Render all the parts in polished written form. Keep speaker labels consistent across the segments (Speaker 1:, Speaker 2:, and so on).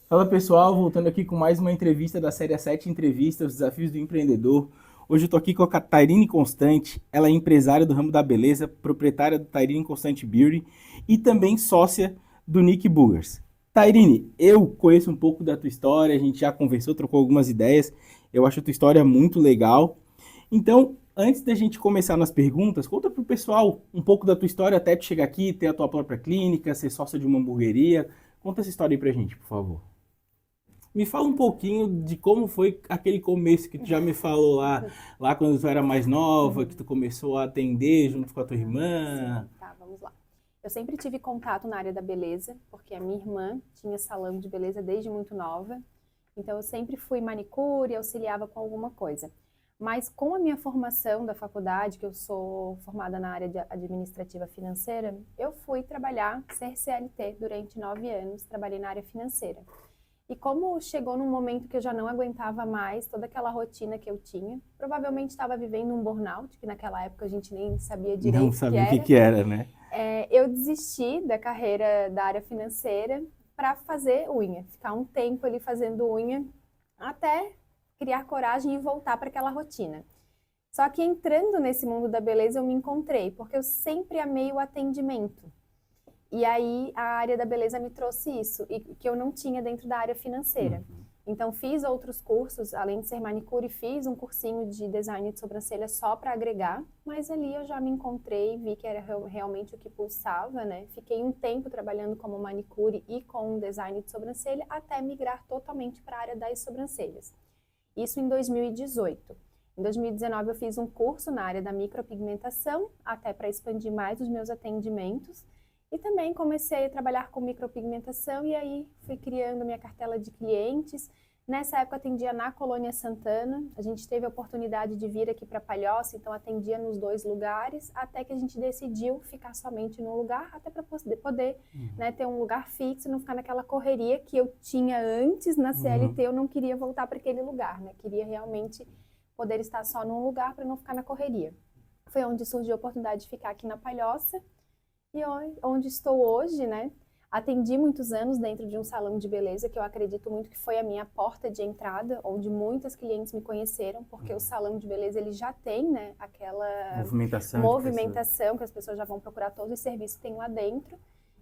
Speaker 1: Fala pessoal, voltando aqui com mais uma entrevista da série 7 Entrevistas, os Desafios do Empreendedor. Hoje eu estou aqui com a Tairine Constante, ela é empresária do ramo da beleza, proprietária do Tairine Constante Beauty e também sócia do Nick Boogers. Tairine, eu conheço um pouco da tua história, a gente já conversou, trocou algumas ideias, eu acho a tua história muito legal. Então, antes da gente começar nas perguntas, conta pro pessoal um pouco da tua história até tu chegar aqui, ter a tua própria clínica, ser sócia de uma hamburgueria. Conta essa história aí pra gente, por favor. Me fala um pouquinho de como foi aquele começo que tu já me falou lá quando tu era mais nova, que tu começou a atender junto com a tua irmã.
Speaker 2: Sim, tá, vamos lá. Eu sempre tive contato na área da beleza, porque a minha irmã tinha salão de beleza desde muito nova. Então eu sempre fui manicure, auxiliava com alguma coisa. Mas com a minha formação da faculdade, que eu sou formada na área de administrativa financeira, eu fui trabalhar, ser CLT durante 9 anos, trabalhei na área financeira. E como chegou num momento que eu já não aguentava mais toda aquela rotina que eu tinha, provavelmente estava vivendo um burnout, que naquela época a gente nem sabia
Speaker 1: Não
Speaker 2: direito o que
Speaker 1: sabia o que
Speaker 2: era.
Speaker 1: que era, né?
Speaker 2: Eu desisti da carreira da área financeira para fazer unha, ficar um tempo ali fazendo unha, até criar coragem e voltar para aquela rotina. Só que entrando nesse mundo da beleza eu me encontrei, porque eu sempre amei o atendimento. E aí a área da beleza me trouxe isso, e que eu não tinha dentro da área financeira. Então fiz outros cursos, além de ser manicure, fiz um cursinho de design de sobrancelha só para agregar, mas ali eu já me encontrei, vi que era realmente o que pulsava, né? Fiquei um tempo trabalhando como manicure e com design de sobrancelha, até migrar totalmente para a área das sobrancelhas. Isso em 2018. Em 2019 eu fiz um curso na área da micropigmentação, até para expandir mais os meus atendimentos. E também comecei a trabalhar com micropigmentação e aí fui criando minha cartela de clientes. Nessa época atendia na Colônia Santana, a gente teve a oportunidade de vir aqui para Palhoça, então atendia nos 2 lugares, até que a gente decidiu ficar somente num lugar, até para poder né, ter um lugar fixo, não ficar naquela correria que eu tinha antes na CLT, eu não queria voltar para aquele lugar, né? Queria realmente poder estar só num lugar para não ficar na correria. Foi onde surgiu a oportunidade de ficar aqui na Palhoça. E onde estou hoje, né? Atendi muitos anos dentro de um salão de beleza, que eu acredito muito que foi a minha porta de entrada, onde muitas clientes me conheceram, porque o salão de beleza ele já tem, né, aquela movimentação que as pessoas já vão procurar todos os serviços que tem lá dentro.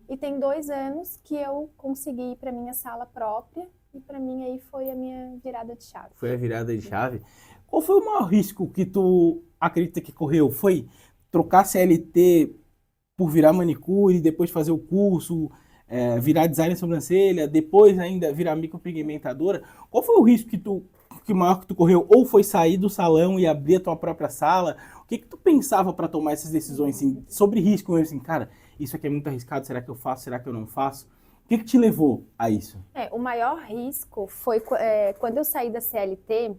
Speaker 2: E tem 2 anos que eu consegui ir para minha sala própria, e para mim aí foi a minha virada de chave.
Speaker 1: Foi a virada de chave. Qual foi o maior risco que tu acredita que correu? Foi trocar CLT por virar manicure, depois fazer o curso, virar designer de sobrancelha, depois ainda virar micropigmentadora? Qual foi o risco que maior que tu correu? Ou foi sair do salão e abrir a tua própria sala? O que tu pensava para tomar essas decisões assim, sobre risco? Assim, cara, isso aqui é muito arriscado, será que eu faço, será que eu não faço? O que te levou a isso?
Speaker 2: O maior risco foi quando eu saí da CLT,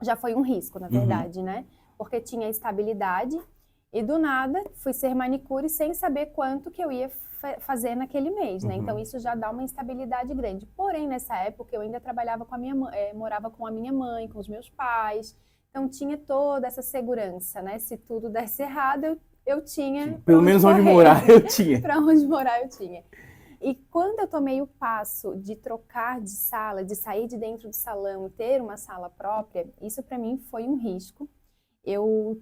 Speaker 2: já foi um risco, na verdade, né? Porque tinha estabilidade e do nada fui ser manicure sem saber quanto que eu ia fazer naquele mês, né? Então isso já dá uma instabilidade grande. Porém, nessa época eu ainda trabalhava com a minha mãe, morava com a minha mãe, com os meus pais. Então tinha toda essa segurança, né? Se tudo desse errado, eu tinha
Speaker 1: pelo menos onde morar eu tinha.
Speaker 2: Para onde morar eu tinha. E quando eu tomei o passo de trocar de sala, de sair de dentro do salão e ter uma sala própria, isso para mim foi um risco.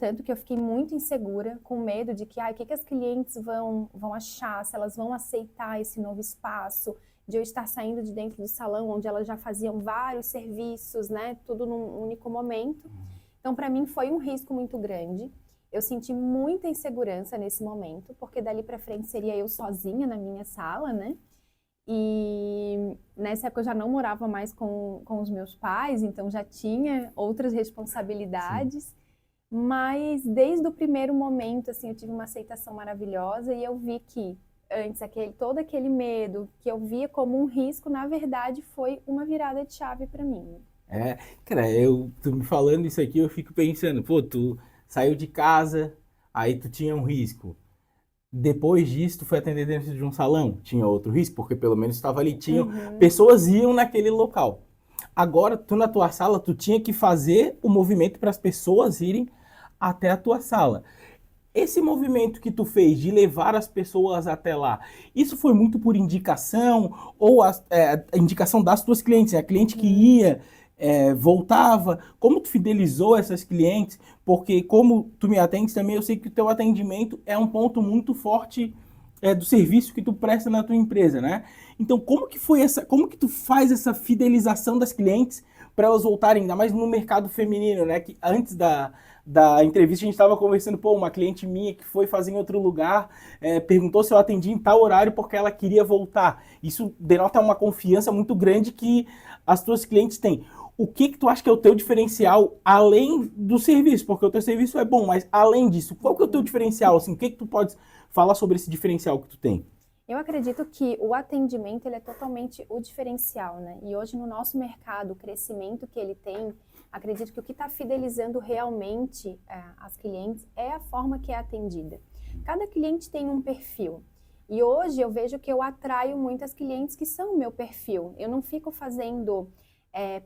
Speaker 2: Tanto que eu fiquei muito insegura, com medo de que, o que as clientes vão achar, se elas vão aceitar esse novo espaço, de eu estar saindo de dentro do salão, onde elas já faziam vários serviços, né, tudo num único momento. Então, para mim, foi um risco muito grande. Eu senti muita insegurança nesse momento, porque dali para frente seria eu sozinha na minha sala, né? E nessa época eu já não morava mais com os meus pais, então já tinha outras responsabilidades. Sim. Mas desde o primeiro momento, assim, eu tive uma aceitação maravilhosa e eu vi que antes todo aquele medo que eu via como um risco, na verdade foi uma virada de chave para mim.
Speaker 1: Cara, tu me falando isso aqui, eu fico pensando, pô, tu saiu de casa, aí tu tinha um risco. Depois disso, tu foi atender dentro de um salão, tinha outro risco, porque pelo menos estava ali, pessoas iam naquele local. Agora, tu na tua sala, tu tinha que fazer o movimento para as pessoas irem até a tua sala. Esse movimento que tu fez de levar as pessoas até lá, isso foi muito por indicação ou a indicação das tuas clientes? A cliente que ia, voltava? Como tu fidelizou essas clientes? Porque como tu me atendes também, eu sei que o teu atendimento é um ponto muito forte do serviço que tu presta na tua empresa, né? Então, como que tu faz essa fidelização das clientes para elas voltarem, ainda mais no mercado feminino, né? Que antes da entrevista a gente estava conversando, pô, uma cliente minha que foi fazer em outro lugar, perguntou se eu atendi em tal horário porque ela queria voltar. Isso denota uma confiança muito grande que as tuas clientes têm. O que tu acha que é o teu diferencial além do serviço? Porque o teu serviço é bom, mas além disso, qual que é o teu diferencial? Assim, o que tu pode falar sobre esse diferencial que tu tem?
Speaker 2: Eu acredito que o atendimento ele é totalmente o diferencial, né? E hoje no nosso mercado, o crescimento que ele tem, acredito que o que está fidelizando realmente as clientes é a forma que é atendida. Cada cliente tem um perfil. E hoje eu vejo que eu atraio muitas clientes que são o meu perfil. Eu não fico fazendo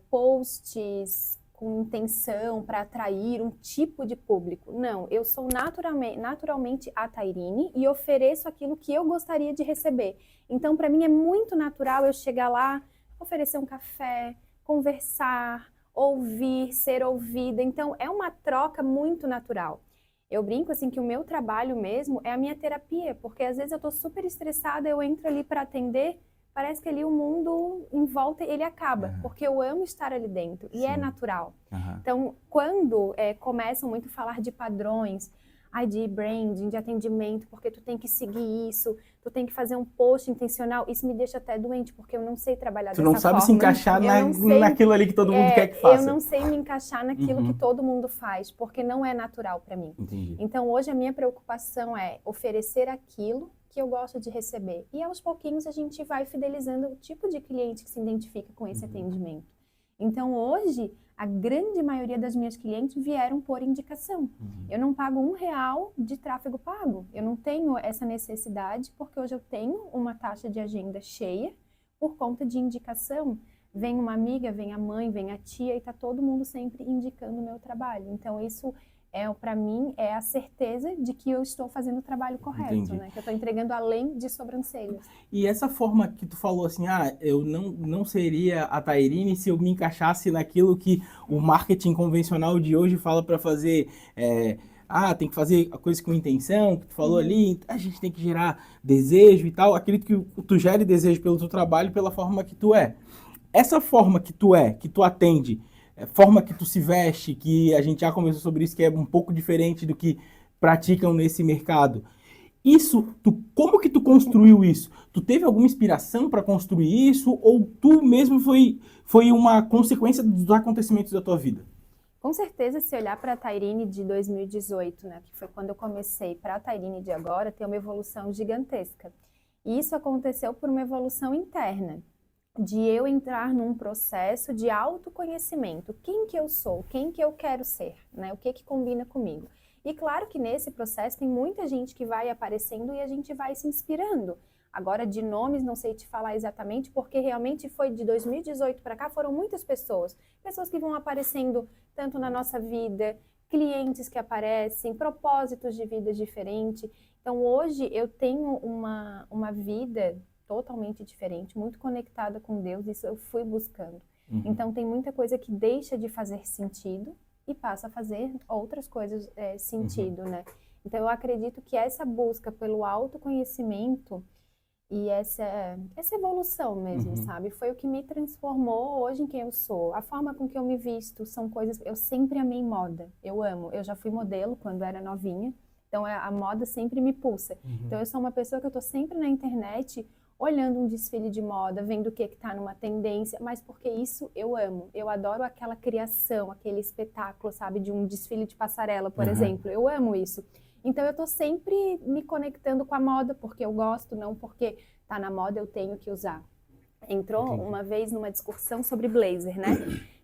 Speaker 2: posts com intenção para atrair um tipo de público. Não, eu sou naturalmente a Tairine e ofereço aquilo que eu gostaria de receber. Então, para mim é muito natural eu chegar lá, oferecer um café, conversar, ouvir, ser ouvida. Então, é uma troca muito natural. Eu brinco assim que o meu trabalho mesmo é a minha terapia, porque às vezes eu estou super estressada, eu entro ali para atender, parece que ali o mundo em volta ele acaba, porque eu amo estar ali dentro e é natural. Então, quando começam muito a falar de padrões, de branding, de atendimento, porque tu tem que seguir isso, tu tem que fazer um post intencional, isso me deixa até doente, porque eu não sei trabalhar dessa forma.
Speaker 1: Tu não sabe se encaixar naquilo ali que todo mundo quer que faça.
Speaker 2: Eu não sei me encaixar naquilo que todo mundo faz, porque não é natural para mim.
Speaker 1: Entendi.
Speaker 2: Então, hoje a minha preocupação é oferecer aquilo que eu gosto de receber. E aos pouquinhos a gente vai fidelizando o tipo de cliente que se identifica com esse atendimento. Então hoje, a grande maioria das minhas clientes vieram por indicação. Eu não pago R$1 de tráfego pago. Eu não tenho essa necessidade porque hoje eu tenho uma taxa de agenda cheia por conta de indicação. Vem uma amiga, vem a mãe, vem a tia e está todo mundo sempre indicando o meu trabalho. Então isso para mim, é a certeza de que eu estou fazendo o trabalho correto, né? Que eu estou entregando além de sobrancelhas.
Speaker 1: E essa forma que tu falou assim, eu não seria a Tairine se eu me encaixasse naquilo que o marketing convencional de hoje fala para fazer, tem que fazer a coisa com intenção, que tu falou ali, a gente tem que gerar desejo e tal. Acredito que tu gere desejo pelo teu trabalho, pela forma que tu é. Essa forma que tu que tu atende, forma que tu se veste, que a gente já conversou sobre isso, que é um pouco diferente do que praticam nesse mercado. Como que tu construiu isso? Tu teve alguma inspiração para construir isso ou tu mesmo foi uma consequência dos acontecimentos da tua vida?
Speaker 2: Com certeza, se olhar para a Tairine de 2018, né, que foi quando eu comecei, para a Tairine de agora, tem uma evolução gigantesca. E isso aconteceu por uma evolução interna, de eu entrar num processo de autoconhecimento. Quem que eu sou? Quem que eu quero ser? Né? O que que combina comigo? E claro que nesse processo tem muita gente que vai aparecendo e a gente vai se inspirando. Agora, de nomes, não sei te falar exatamente, porque realmente foi de 2018 para cá, foram muitas pessoas. Pessoas que vão aparecendo tanto na nossa vida, clientes que aparecem, propósitos de vida diferentes. Então, hoje eu tenho uma vida totalmente diferente, muito conectada com Deus, isso eu fui buscando. Então tem muita coisa que deixa de fazer sentido e passa a fazer outras coisas sentido, né? Então eu acredito que essa busca pelo autoconhecimento e essa evolução mesmo, sabe? Foi o que me transformou hoje em quem eu sou. A forma com que eu me visto são coisas... Eu sempre amei moda, eu amo. Eu já fui modelo quando era novinha, então a moda sempre me pulsa. Então eu sou uma pessoa que eu tô sempre na internet olhando um desfile de moda, vendo o que está numa tendência, mas porque isso eu amo. Eu adoro aquela criação, aquele espetáculo, sabe, de um desfile de passarela, por exemplo. Eu amo isso. Então eu tô sempre me conectando com a moda, porque eu gosto, não porque tá na moda eu tenho que usar. Entrou uma vez numa discussão sobre blazer, né?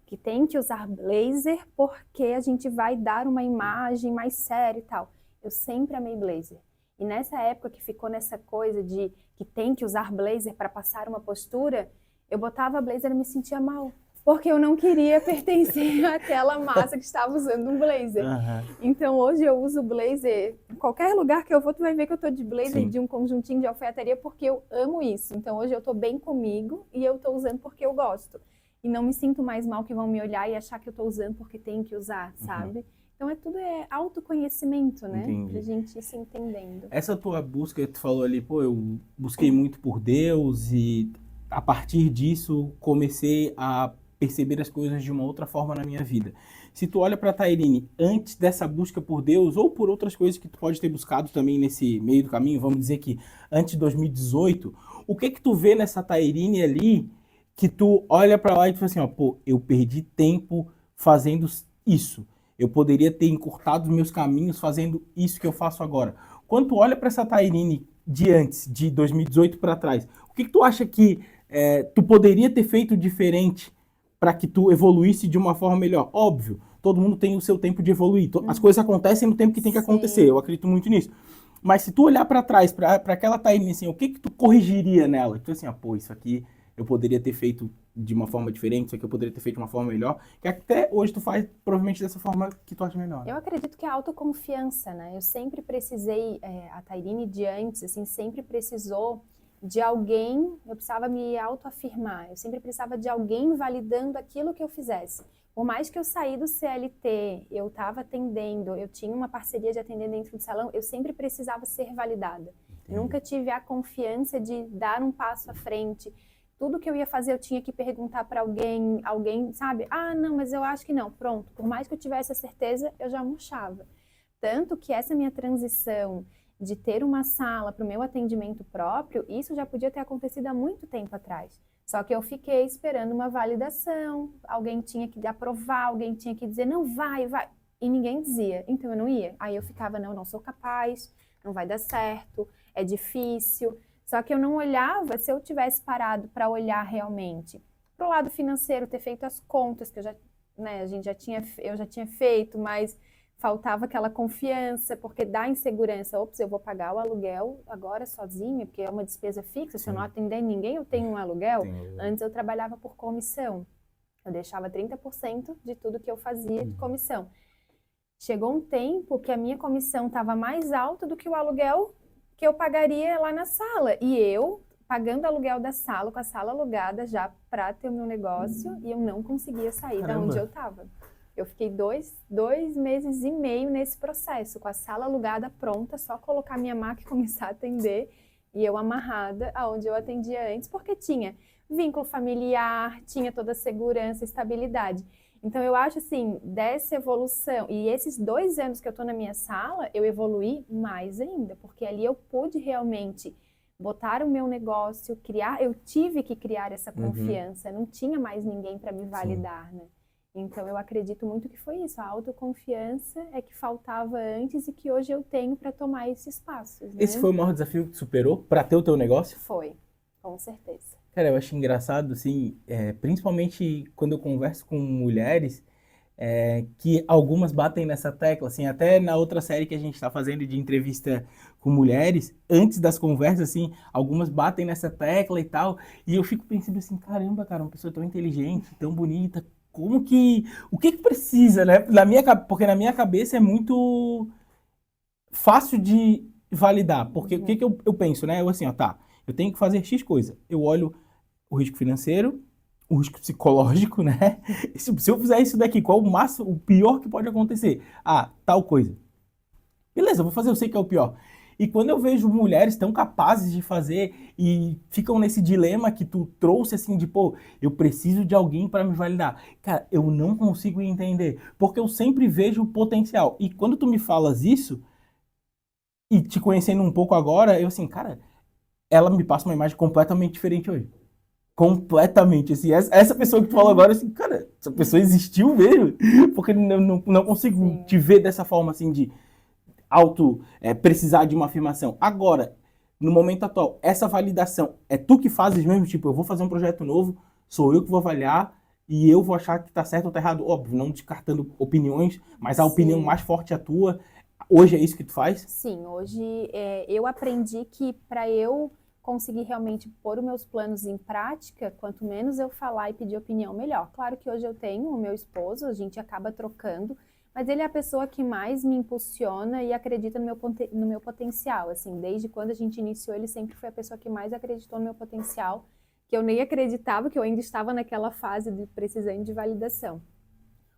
Speaker 2: Que tem que usar blazer porque a gente vai dar uma imagem mais séria e tal. Eu sempre amei blazer. E nessa época que ficou nessa coisa de que tem que usar blazer para passar uma postura, eu botava blazer e me sentia mal. porque eu não queria pertencer àquela massa que estava usando um blazer.
Speaker 1: Aham.
Speaker 2: Então hoje eu uso blazer, em qualquer lugar que eu vou, tu vai ver que eu tô de blazer,
Speaker 1: Sim.
Speaker 2: de um conjuntinho de alfaiataria, porque eu amo isso. Então hoje eu tô bem comigo e eu tô usando porque eu gosto. E não me sinto mais mal que vão me olhar e achar que eu tô usando porque tem que usar, sabe? Então tudo é autoconhecimento, né?
Speaker 1: Entendi.
Speaker 2: Pra gente ir se entendendo.
Speaker 1: Essa tua busca, tu falou ali, pô, eu busquei muito por Deus e a partir disso comecei a perceber as coisas de uma outra forma na minha vida. Se tu olha para Tairine, antes dessa busca por Deus ou por outras coisas que tu pode ter buscado também nesse meio do caminho, vamos dizer que antes de 2018, o que que tu vê nessa Tairine ali que tu olha para lá e tu fala assim, ó, pô, eu perdi tempo fazendo isso. Eu poderia ter encurtado os meus caminhos fazendo isso que eu faço agora. Quando tu olha para essa Tairine de antes, de 2018 para trás, o que, que tu acha que tu poderia ter feito diferente para que tu evoluísse de uma forma melhor? Óbvio, todo mundo tem o seu tempo de evoluir. As coisas acontecem no tempo que tem que acontecer.
Speaker 2: Sim.
Speaker 1: Eu acredito muito nisso. Mas se tu olhar para trás, para aquela Tairine, assim, o que que tu corrigiria nela? Tu assim, ah, pô, isso aqui eu poderia ter feito de uma forma diferente, isso aqui eu poderia ter feito de uma forma melhor, que até hoje tu faz provavelmente dessa forma que tu acha melhor.
Speaker 2: Eu acredito que a autoconfiança, né? Eu sempre precisei, a Tairine de antes, assim, sempre precisou de alguém, eu precisava me autoafirmar, eu sempre precisava de alguém validando aquilo que eu fizesse. Por mais que eu saí do CLT, eu estava atendendo, eu tinha uma parceria de atender dentro do salão, eu sempre precisava ser validada. Nunca tive a confiança de dar um passo à frente. Tudo que eu ia fazer eu tinha que perguntar para alguém, sabe? Ah, não, mas eu acho que não. Pronto, por mais que eu tivesse a certeza, eu já murchava. Tanto que essa minha transição de ter uma sala para o meu atendimento próprio, isso já podia ter acontecido há muito tempo atrás. Só que eu fiquei esperando uma validação, alguém tinha que aprovar, alguém tinha que dizer, não, vai, vai. E ninguém dizia, então eu não ia. Aí eu ficava, não sou capaz, não vai dar certo, é difícil. Só que eu não olhava, se eu tivesse parado para olhar realmente para o lado financeiro, ter feito as contas que eu já, né, eu já tinha feito, mas faltava aquela confiança, porque dá insegurança. Ops, eu vou pagar o aluguel agora sozinha, porque é uma despesa fixa. Se eu não atender ninguém, eu tenho um aluguel. Antes eu trabalhava por comissão. Eu deixava 30% de tudo que eu fazia de comissão. Chegou um tempo que a minha comissão estava mais alta do que o aluguel que eu pagaria lá na sala. E eu, pagando o aluguel da sala, com a sala alugada já para ter o meu negócio, e eu não conseguia sair da onde eu estava. Eu fiquei dois meses e meio nesse processo, com a sala alugada pronta, só colocar minha maca e começar a atender, e eu amarrada aonde eu atendia antes, porque tinha vínculo familiar, tinha toda a segurança, estabilidade. Então, eu acho assim, dessa evolução, e esses 2 anos que eu tô na minha sala, eu evoluí mais ainda, porque ali eu pude realmente botar o meu negócio, eu tive que criar essa confiança, não tinha mais ninguém para me validar, né? Então, eu acredito muito que foi isso, a autoconfiança é que faltava antes e que hoje eu tenho para tomar esses passos, né?
Speaker 1: Esse foi o maior desafio que tu superou para ter o teu negócio?
Speaker 2: Foi, com certeza.
Speaker 1: Cara, eu acho engraçado, assim, principalmente quando eu converso com mulheres, que algumas batem nessa tecla, assim, até na outra série que a gente está fazendo de entrevista com mulheres, antes das conversas, assim, algumas batem nessa tecla e tal, e eu fico pensando assim, caramba, cara, uma pessoa tão inteligente, tão bonita, o que que precisa, né? Porque na minha cabeça é muito fácil de validar, porque o que que eu penso, né? Eu assim, ó, tá, eu tenho que fazer X coisa, eu olho o risco financeiro, o risco psicológico, né? Se eu fizer isso daqui, qual o máximo, o pior que pode acontecer? Ah, tal coisa. Beleza, eu vou fazer, eu sei que é o pior. E quando eu vejo mulheres tão capazes de fazer e ficam nesse dilema que tu trouxe, assim, de, pô, eu preciso de alguém para me validar. Cara, eu não consigo entender, porque eu sempre vejo o potencial. E quando tu me falas isso, e te conhecendo um pouco agora, eu assim, cara, ela me passa uma imagem completamente diferente hoje. Completamente, assim, essa pessoa que tu falou agora, assim, cara, essa pessoa existiu mesmo, porque eu não consigo te ver dessa forma, assim, de precisar de uma afirmação. Agora, no momento atual, essa validação, é tu que fazes mesmo, tipo, eu vou fazer um projeto novo, sou eu que vou avaliar, e eu vou achar que tá certo ou tá errado, óbvio, não descartando opiniões, mas a opinião mais forte é a tua. Hoje é isso que tu faz?
Speaker 2: Sim, hoje eu aprendi que para eu conseguir realmente pôr os meus planos em prática, quanto menos eu falar e pedir opinião, melhor. Claro que hoje eu tenho o meu esposo, a gente acaba trocando, mas ele é a pessoa que mais me impulsiona e acredita no meu potencial. Assim, desde quando a gente iniciou, ele sempre foi a pessoa que mais acreditou no meu potencial, que eu nem acreditava, que eu ainda estava naquela fase de precisando de validação.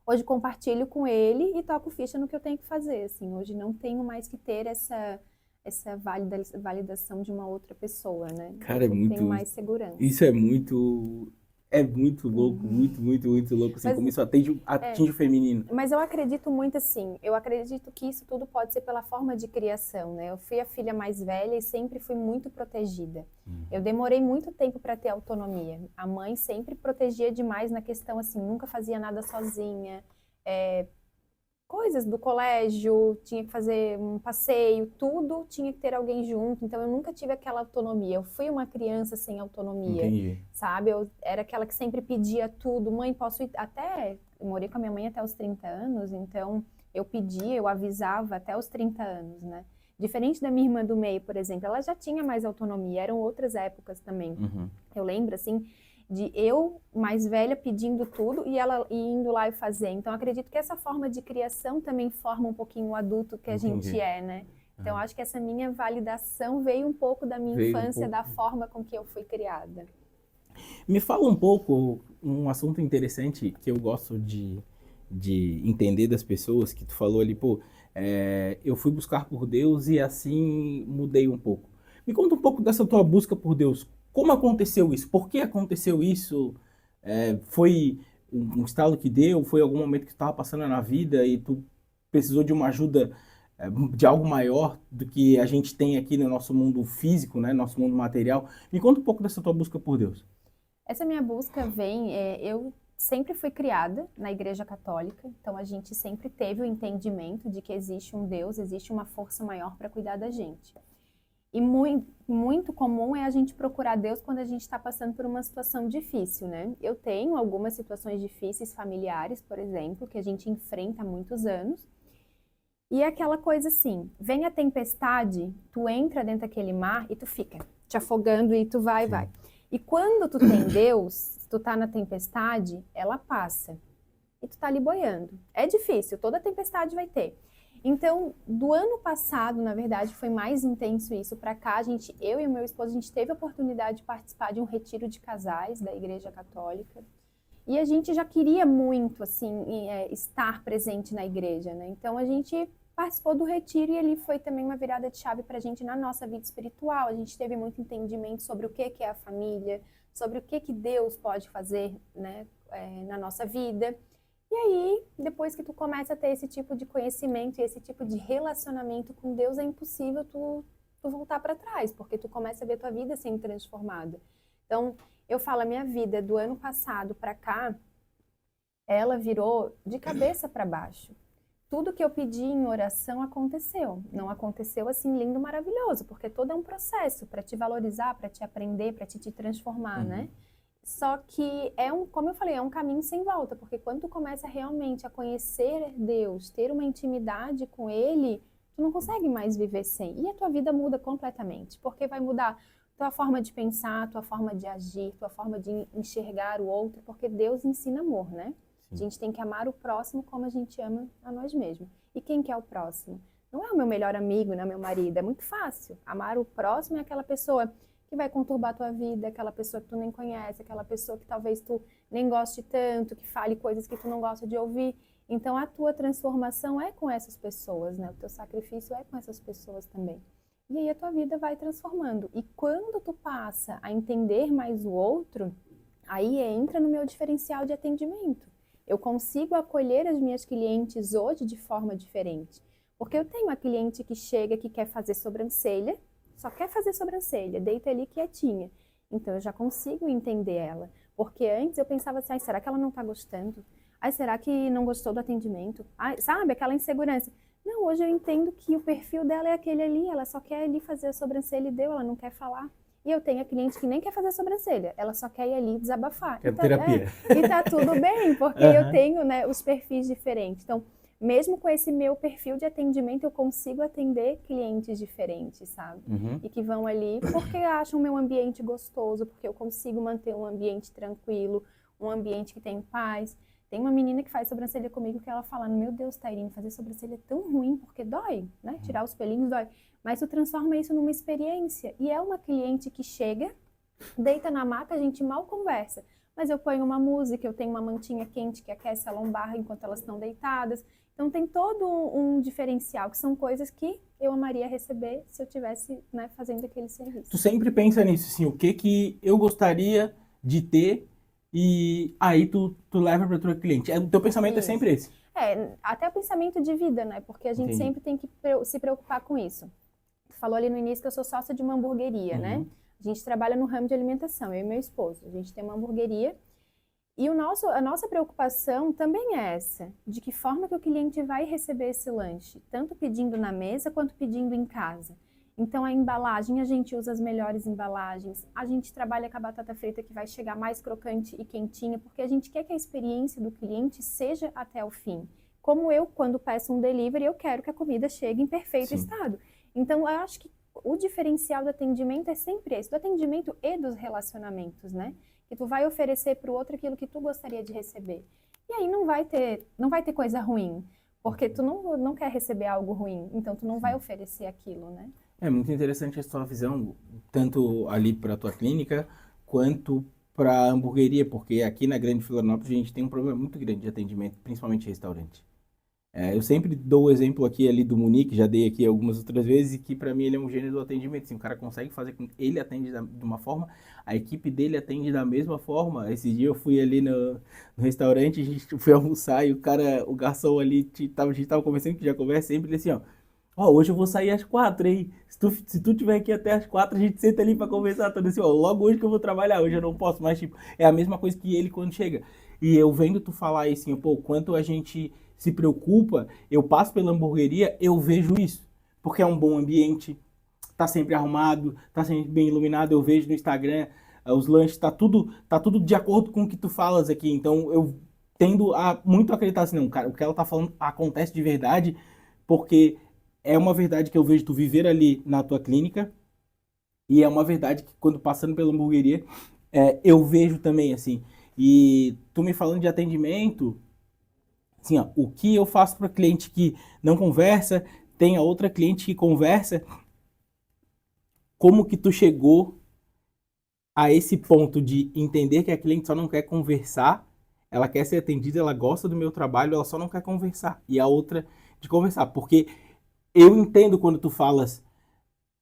Speaker 2: Hoje compartilho com ele e toco ficha no que eu tenho que fazer. Assim, hoje não tenho mais que ter essa validação de uma outra pessoa, né?
Speaker 1: Cara, é
Speaker 2: Eu
Speaker 1: muito...
Speaker 2: tenho mais segurança.
Speaker 1: Isso é muito... É muito louco, muito louco, assim,
Speaker 2: Mas,
Speaker 1: como isso atinge o feminino.
Speaker 2: Mas eu acredito muito assim, eu acredito que isso tudo pode ser pela forma de criação, né? Eu fui a filha mais velha e sempre fui muito protegida. Eu demorei muito tempo para ter autonomia. A mãe sempre protegia demais na questão assim, nunca fazia nada sozinha. Coisas do colégio, tinha que fazer um passeio, tudo tinha que ter alguém junto. Então eu nunca tive aquela autonomia. Eu fui uma criança sem autonomia,
Speaker 1: Entendi.
Speaker 2: sabe? Eu era aquela que sempre pedia tudo. Mãe, posso ir? Até eu morei com a minha mãe até os 30 anos, então eu pedia, eu avisava até os 30 anos, né? Diferente da minha irmã do meio, por exemplo, ela já tinha mais autonomia, eram outras épocas também. Eu lembro, assim, de eu, mais velha, pedindo tudo e ela indo lá e fazer. Então, acredito que essa forma de criação também forma um pouquinho o adulto que a gente é, né? Então, acho que essa minha validação veio um pouco da minha infância, da forma com que eu fui criada.
Speaker 1: Me fala um pouco, um assunto interessante que eu gosto de entender das pessoas, que tu falou ali, pô, eu fui buscar por Deus e assim mudei um pouco. Me conta um pouco dessa tua busca por Deus. Como aconteceu isso? Por que aconteceu isso? Foi um estalo que deu? Foi algum momento que tu estava passando na vida e tu precisou de uma ajuda de algo maior do que a gente tem aqui no nosso mundo físico, né? Nosso mundo material? Me conta um pouco dessa tua busca por Deus.
Speaker 2: Essa minha busca vem, eu sempre fui criada na Igreja Católica, então a gente sempre teve o entendimento de que existe um Deus, existe uma força maior para cuidar da gente. E muito comum é a gente procurar Deus quando a gente está passando por uma situação difícil, né? Eu tenho algumas situações difíceis familiares, por exemplo, que a gente enfrenta há muitos anos. E é aquela coisa assim, vem a tempestade, tu entra dentro daquele mar e tu fica te afogando e tu vai. E quando tu tem Deus, tu tá na tempestade, ela passa. E tu tá ali boiando. É difícil, toda tempestade vai ter. Então, do ano passado, na verdade, foi mais intenso isso. Pra cá, eu e o meu esposo, a gente teve a oportunidade de participar de um retiro de casais da Igreja Católica. E a gente já queria muito, assim, estar presente na igreja, né? Então, a gente participou do retiro e ali foi também uma virada de chave pra gente na nossa vida espiritual. A gente teve muito entendimento sobre o que é a família, sobre o que Deus pode fazer, né, na nossa vida. E aí, depois que tu começa a ter esse tipo de conhecimento e esse tipo de relacionamento com Deus, é impossível tu voltar para trás, porque tu começa a ver tua vida sendo transformada. Então, eu falo, a minha vida do ano passado para cá, ela virou de cabeça para baixo. Tudo que eu pedi em oração aconteceu. Não aconteceu assim lindo, maravilhoso, porque todo é um processo para te valorizar, para te aprender, para te transformar, né? Só que como eu falei, é um caminho sem volta, porque quando tu começa realmente a conhecer Deus, ter uma intimidade com Ele, tu não consegue mais viver sem. E a tua vida muda completamente, porque vai mudar tua forma de pensar, tua forma de agir, tua forma de enxergar o outro, porque Deus ensina amor, né? A gente tem que amar o próximo como a gente ama a nós mesmos. E quem que é o próximo? Não é o meu melhor amigo, não é meu marido, é muito fácil. Amar o próximo é aquela pessoa que vai conturbar a tua vida, aquela pessoa que tu nem conhece, aquela pessoa que talvez tu nem goste tanto, que fale coisas que tu não gosta de ouvir. Então a tua transformação é com essas pessoas, né? O teu sacrifício é com essas pessoas também. E aí a tua vida vai transformando. E quando tu passa a entender mais o outro, aí entra no meu diferencial de atendimento. Eu consigo acolher as minhas clientes hoje de forma diferente. Porque eu tenho a cliente que chega, que quer fazer sobrancelha, só quer fazer sobrancelha, deita ali quietinha. Então eu já consigo entender ela. Porque antes eu pensava assim, será que ela não está gostando? Será que não gostou do atendimento? Sabe, aquela insegurança. Não, hoje eu entendo que o perfil dela é aquele ali, ela só quer ali fazer a sobrancelha e deu, ela não quer falar. E eu tenho a cliente que nem quer fazer sobrancelha, ela só quer ir ali desabafar.
Speaker 1: É terapia.
Speaker 2: E tá tudo bem, porque eu tenho, né, os perfis diferentes. Então, mesmo com esse meu perfil de atendimento, eu consigo atender clientes diferentes, sabe? E que vão ali porque acham o meu ambiente gostoso, porque eu consigo manter um ambiente tranquilo, um ambiente que tem paz. Tem uma menina que faz sobrancelha comigo que ela fala, meu Deus, Tairine, fazer sobrancelha é tão ruim, porque dói, né? Tirar os pelinhos dói. Mas tu transforma isso numa experiência. E é uma cliente que chega, deita na maca, a gente mal conversa. Mas eu ponho uma música, eu tenho uma mantinha quente que aquece a lombar enquanto elas estão deitadas. Então tem todo um diferencial, que são coisas que eu amaria receber se eu tivesse, né, fazendo aquele serviço.
Speaker 1: Tu sempre pensa nisso, assim, o que eu gostaria de ter e aí tu leva para tua cliente. O teu pensamento é sempre esse.
Speaker 2: Até o pensamento de vida, né? Porque a gente sempre tem que se preocupar com isso. Tu falou ali no início que eu sou sócia de uma hamburgueria, né? A gente trabalha no ramo de alimentação, eu e meu esposo. A gente tem uma hamburgueria. E a nossa preocupação também é essa, de que forma que o cliente vai receber esse lanche, tanto pedindo na mesa quanto pedindo em casa. Então a embalagem, a gente usa as melhores embalagens, a gente trabalha com a batata frita que vai chegar mais crocante e quentinha, porque a gente quer que a experiência do cliente seja até o fim. Como eu, quando peço um delivery, eu quero que a comida chegue em perfeito estado. Então eu acho que o diferencial do atendimento é sempre esse, do atendimento e dos relacionamentos, né? Que tu vai oferecer para o outro aquilo que tu gostaria de receber. E aí não vai ter coisa ruim, porque tu não quer receber algo ruim, então tu não vai oferecer aquilo, né?
Speaker 1: É muito interessante a sua visão, tanto ali para a tua clínica, quanto para a hamburgueria, porque aqui na Grande Florianópolis a gente tem um problema muito grande de atendimento, principalmente restaurante. Eu sempre dou o exemplo aqui ali do Munique, já dei aqui algumas outras vezes, e que para mim ele é um gênio do atendimento. Assim, o cara consegue fazer com que ele atende de uma forma, a equipe dele atende da mesma forma. Esse dia eu fui ali no restaurante, a gente foi almoçar e o garçom ali, a gente tava conversando, que já conversa sempre, ele assim, hoje eu vou sair às 4, hein? Se tu tiver aqui até às 4, a gente senta ali pra conversar, tudo assim, logo hoje que eu vou trabalhar, hoje eu não posso, mas tipo, é a mesma coisa que ele quando chega. E eu vendo tu falar aí assim, pô, quanto a gente se preocupa, eu passo pela hamburgueria, eu vejo isso. Porque é um bom ambiente, tá sempre arrumado, tá sempre bem iluminado, eu vejo no Instagram, os lanches, tá tudo de acordo com o que tu falas aqui. Então eu tendo a muito acreditar assim, não, cara, o que ela tá falando acontece de verdade, porque é uma verdade que eu vejo tu viver ali na tua clínica, e é uma verdade que quando passando pela hamburgueria, eu vejo também, assim. E tu me falando de atendimento, assim, o que eu faço para cliente que não conversa, tem a outra cliente que conversa, como que tu chegou a esse ponto de entender que a cliente só não quer conversar, ela quer ser atendida, ela gosta do meu trabalho, ela só não quer conversar. E a outra de conversar, porque eu entendo quando tu falas,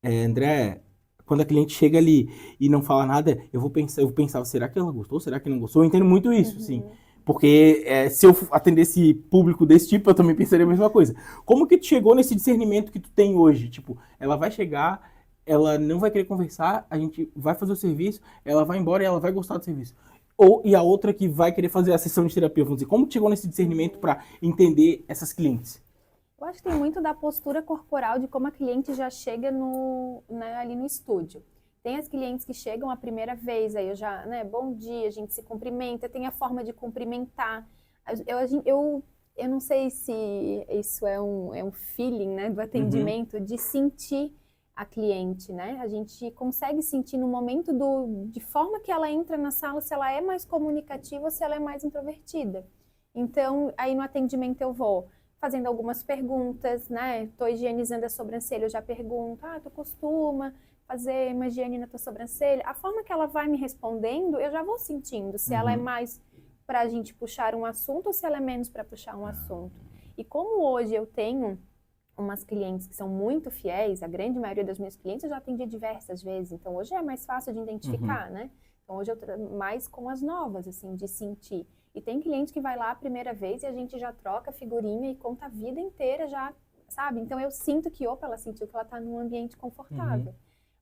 Speaker 1: André, quando a cliente chega ali e não fala nada, eu vou pensar, será que ela gostou? Será que não gostou? Eu entendo muito isso, sim. Porque se eu atendesse público desse tipo, eu também pensaria a mesma coisa. Como que tu chegou nesse discernimento que tu tem hoje? Tipo, ela vai chegar, ela não vai querer conversar, a gente vai fazer o serviço, ela vai embora e ela vai gostar do serviço. E a outra que vai querer fazer a sessão de terapia, vamos dizer. Como que chegou nesse discernimento para entender essas clientes?
Speaker 2: Eu acho que tem muito da postura corporal de como a cliente já chega ali no estúdio. Tem as clientes que chegam a primeira vez, aí eu já, né, bom dia, a gente se cumprimenta, tem a forma de cumprimentar. Eu não sei se isso é um feeling, né, do atendimento, de sentir a cliente, né? A gente consegue sentir no momento de forma que ela entra na sala, se ela é mais comunicativa ou se ela é mais introvertida. Então, aí no atendimento eu vou fazendo algumas perguntas, né? Tô higienizando a sobrancelha, eu já pergunto, tu costuma fazer uma higiene na tua sobrancelha? A forma que ela vai me respondendo, eu já vou sentindo se ela é mais para a gente puxar um assunto ou se ela é menos para puxar um assunto. E como hoje eu tenho umas clientes que são muito fiéis, a grande maioria das minhas clientes eu já atendi diversas vezes, então hoje é mais fácil de identificar, né? Então hoje eu mais com as novas, assim, de sentir. E tem cliente que vai lá a primeira vez e a gente já troca figurinha e conta a vida inteira já, sabe? Então eu sinto que, ela sentiu que ela tá num ambiente confortável.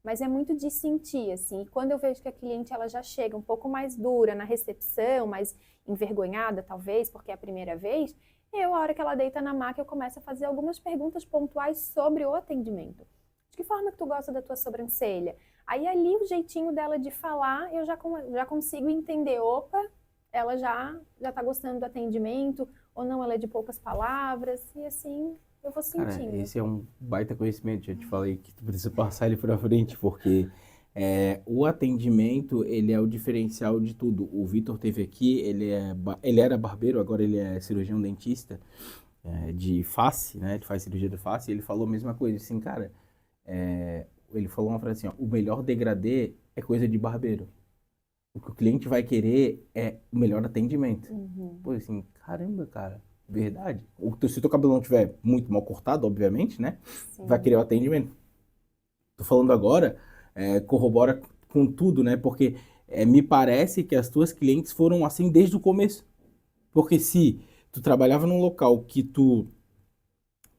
Speaker 2: Mas é muito de sentir, assim. E quando eu vejo que a cliente, ela já chega um pouco mais dura na recepção, mais envergonhada, talvez, porque é a primeira vez, a hora que ela deita na maca, eu começo a fazer algumas perguntas pontuais sobre o atendimento. De que forma que tu gosta da tua sobrancelha? Aí ali o jeitinho dela de falar, eu já consigo entender, ela já tá gostando do atendimento, ou não, ela é de poucas palavras, e assim eu vou
Speaker 1: Cara,
Speaker 2: sentindo.
Speaker 1: esse é um baita conhecimento. Já te falei que tu precisa passar ele pra frente, porque o atendimento, ele é o diferencial de tudo. O Vitor teve aqui, ele era barbeiro, agora ele é cirurgião dentista, de face, né? Ele faz cirurgia de face, e ele falou a mesma coisa, assim, cara, ele falou uma frase assim, ó, o melhor degradê é coisa de barbeiro. O que o cliente vai querer é o melhor atendimento.
Speaker 2: Uhum.
Speaker 1: Pô, assim, caramba, cara, verdade. Se o teu cabelo não tiver muito mal cortado, obviamente, né?
Speaker 2: Sim.
Speaker 1: Vai querer o atendimento. Tô falando agora, corrobora com tudo, né? Porque me parece que as tuas clientes foram assim desde o começo. Porque se tu trabalhava num local que tu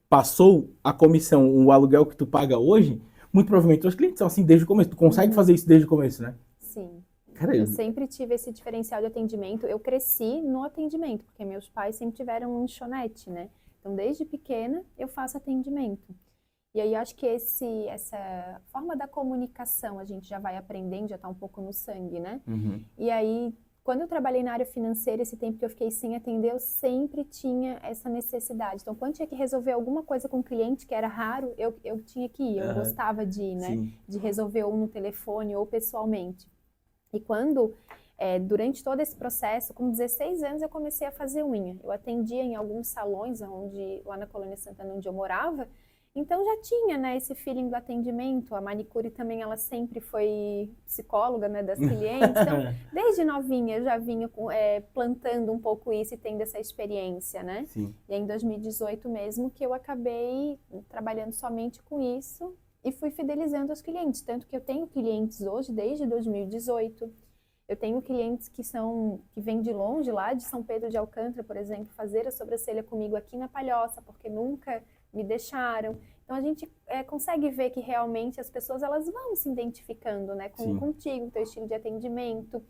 Speaker 1: passou a comissão, o aluguel que tu paga hoje, muito provavelmente os clientes são assim desde o começo. Tu consegue fazer isso desde o começo, né?
Speaker 2: Sim.
Speaker 1: Cara,
Speaker 2: Eu sempre tive esse diferencial de atendimento. Eu cresci no atendimento, porque meus pais sempre tiveram um lanchonete, né? Então, desde pequena, eu faço atendimento. E aí, acho que essa forma da comunicação a gente já vai aprendendo, já está um pouco no sangue, né?
Speaker 1: Uhum.
Speaker 2: E aí, quando eu trabalhei na área financeira, esse tempo que eu fiquei sem atender, eu sempre tinha essa necessidade. Então, quando tinha que resolver alguma coisa com o cliente, que era raro, eu tinha que ir. Eu gostava de ir, né?
Speaker 1: Sim.
Speaker 2: De resolver ou no telefone ou pessoalmente. E quando, durante todo esse processo, com 16 anos, eu comecei a fazer unha. Eu atendia em alguns salões, lá na Colônia Santana, onde eu morava. Então, já tinha, né, esse feeling do atendimento. A manicure também, ela sempre foi psicóloga, né, das clientes. Então, desde novinha, eu já vinha plantando um pouco isso e tendo essa experiência, né?
Speaker 1: Sim.
Speaker 2: E aí, em 2018 mesmo, que eu acabei trabalhando somente com isso. E fui fidelizando os clientes, tanto que eu tenho clientes hoje desde 2018. Eu tenho clientes que vêm de longe, lá de São Pedro de Alcântara, por exemplo, fazer a sobrancelha comigo aqui na Palhoça, porque nunca me deixaram. Então a gente consegue ver que realmente as pessoas elas vão se identificando, né, contigo, teu estilo de atendimento.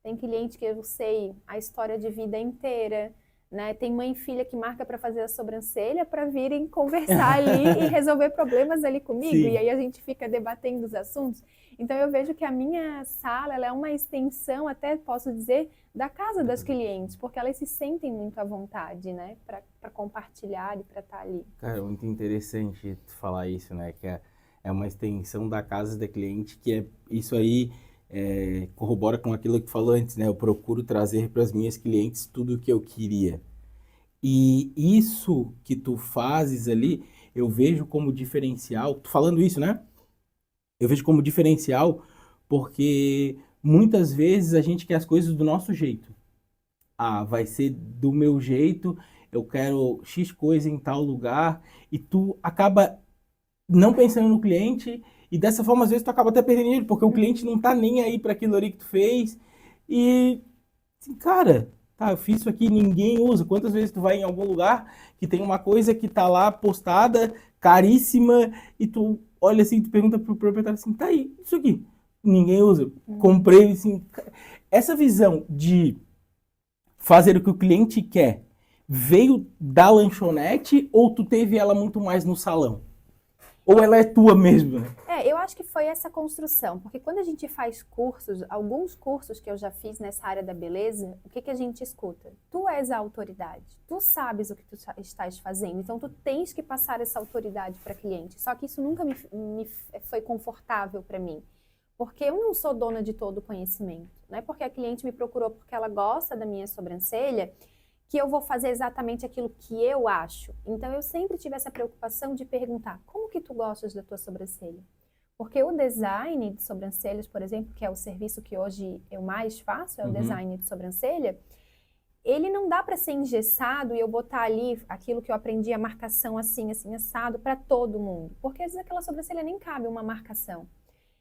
Speaker 2: Tem cliente que eu sei a história de vida inteira. Né? Tem mãe e filha que marca para fazer a sobrancelha para virem conversar ali e resolver problemas ali comigo.
Speaker 1: Sim.
Speaker 2: E aí a gente fica debatendo os assuntos. Então eu vejo que a minha sala ela é uma extensão, até posso dizer, da casa das clientes, porque elas se sentem muito à vontade, né? Para compartilhar e para estar ali.
Speaker 1: Cara, muito interessante tu falar isso, né? Que é uma extensão da casa da cliente, que isso aí corrobora com aquilo que tu falou antes, né? Eu procuro trazer para as minhas clientes tudo o que eu queria. E isso que tu fazes ali, eu vejo como diferencial. Tu falando isso, né? Eu vejo como diferencial porque muitas vezes a gente quer as coisas do nosso jeito. Ah, vai ser do meu jeito, eu quero X coisa em tal lugar, e tu acaba não pensando no cliente, e dessa forma, às vezes, tu acaba até perdendo dinheiro, porque o cliente não tá nem aí para aquilo ali que tu fez, e, assim, cara, tá, eu fiz isso aqui, ninguém usa. Quantas vezes tu vai em algum lugar que tem uma coisa que tá lá postada, caríssima, e tu olha assim, tu pergunta pro proprietário assim, tá aí, isso aqui, ninguém usa. Comprei, assim, essa visão de fazer o que o cliente quer veio da lanchonete ou tu teve ela muito mais no salão? Ou ela é tua mesmo?
Speaker 2: Eu acho que foi essa construção, porque quando a gente faz cursos, alguns cursos que eu já fiz nessa área da beleza, o que a gente escuta? Tu és a autoridade, tu sabes o que tu estás fazendo, então tu tens que passar essa autoridade para cliente. Só que isso nunca me foi confortável para mim, porque eu não sou dona de todo o conhecimento, não é porque a cliente me procurou porque ela gosta da minha sobrancelha, que eu vou fazer exatamente aquilo que eu acho. Então, eu sempre tive essa preocupação de perguntar, como que tu gostas da tua sobrancelha? Porque o design de sobrancelhas, por exemplo, que é o serviço que hoje eu mais faço, é o design de sobrancelha, ele não dá para ser engessado e eu botar ali aquilo que eu aprendi, a marcação assim, assim, assado, para todo mundo. Porque às vezes aquela sobrancelha nem cabe uma marcação.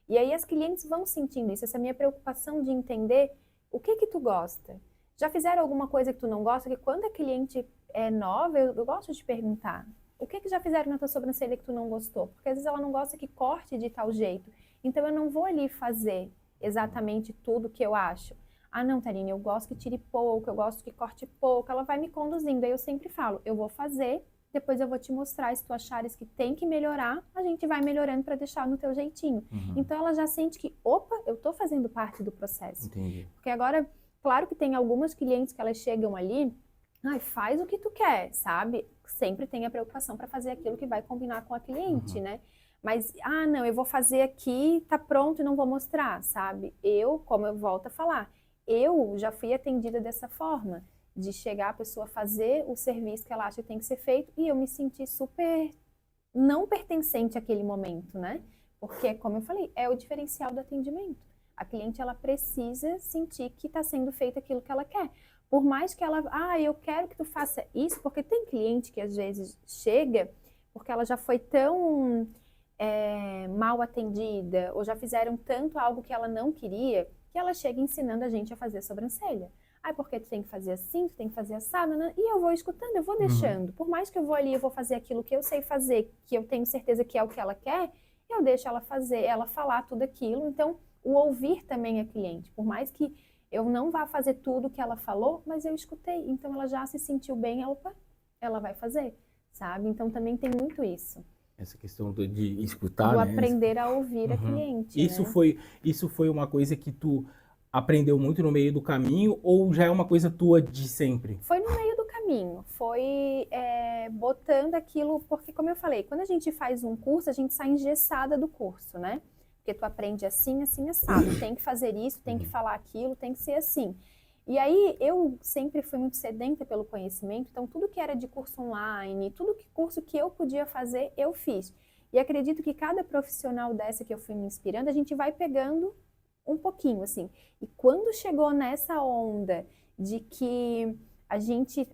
Speaker 2: E aí as clientes vão sentindo isso, essa minha preocupação de entender o que tu gosta. Já fizeram alguma coisa que tu não gosta? Que quando a cliente é nova, eu gosto de perguntar. O que já fizeram na tua sobrancelha que tu não gostou? Porque às vezes ela não gosta que corte de tal jeito. Então eu não vou ali fazer exatamente tudo que eu acho. Ah não, Tarine, eu gosto que tire pouco, eu gosto que corte pouco. Ela vai me conduzindo. Aí eu sempre falo, eu vou fazer, depois eu vou te mostrar. Se tu achares que tem que melhorar, a gente vai melhorando para deixar no teu jeitinho. Então ela já sente que, opa, eu tô fazendo parte do processo.
Speaker 1: Entendi.
Speaker 2: Porque agora... Claro que tem algumas clientes que elas chegam ali, ai, faz o que tu quer, sabe? Sempre tem a preocupação para fazer aquilo que vai combinar com a cliente, né? Mas, não, eu vou fazer aqui, tá pronto e não vou mostrar, sabe? Como eu volto a falar, eu já fui atendida dessa forma, de chegar a pessoa fazer o serviço que ela acha que tem que ser feito e eu me senti super não pertencente àquele momento, né? Porque, como eu falei, é o diferencial do atendimento. A cliente, ela precisa sentir que está sendo feito aquilo que ela quer. Por mais que ela, eu quero que tu faça isso, porque tem cliente que às vezes chega, porque ela já foi tão mal atendida, ou já fizeram tanto algo que ela não queria, que ela chega ensinando a gente a fazer sobrancelha. Porque tu tem que fazer assim, tu tem que fazer assado, né? E eu vou escutando, eu vou deixando. Por mais que eu vou ali, eu vou fazer aquilo que eu sei fazer, que eu tenho certeza que é o que ela quer, eu deixo ela fazer, ela falar tudo aquilo. Então, o ouvir também é cliente. Por mais que eu não vá fazer tudo que ela falou, mas eu escutei. Então, ela já se sentiu bem, ela vai fazer, sabe? Então, também tem muito isso.
Speaker 1: Essa questão de escutar,
Speaker 2: do
Speaker 1: né?
Speaker 2: aprender a ouvir a cliente,
Speaker 1: Isso foi uma coisa que tu aprendeu muito no meio do caminho ou já é uma coisa tua de sempre?
Speaker 2: Foi no meio do caminho, foi botando aquilo, porque como eu falei, quando a gente faz um curso, a gente sai engessada do curso, né? Porque tu aprende assim, assim, assado, tem que fazer isso, tem que falar aquilo, tem que ser assim. E aí, eu sempre fui muito sedenta pelo conhecimento, então tudo que era de curso online, curso que eu podia fazer, eu fiz. E acredito que cada profissional dessa que eu fui me inspirando, a gente vai pegando um pouquinho, assim. E quando chegou nessa onda de que a gente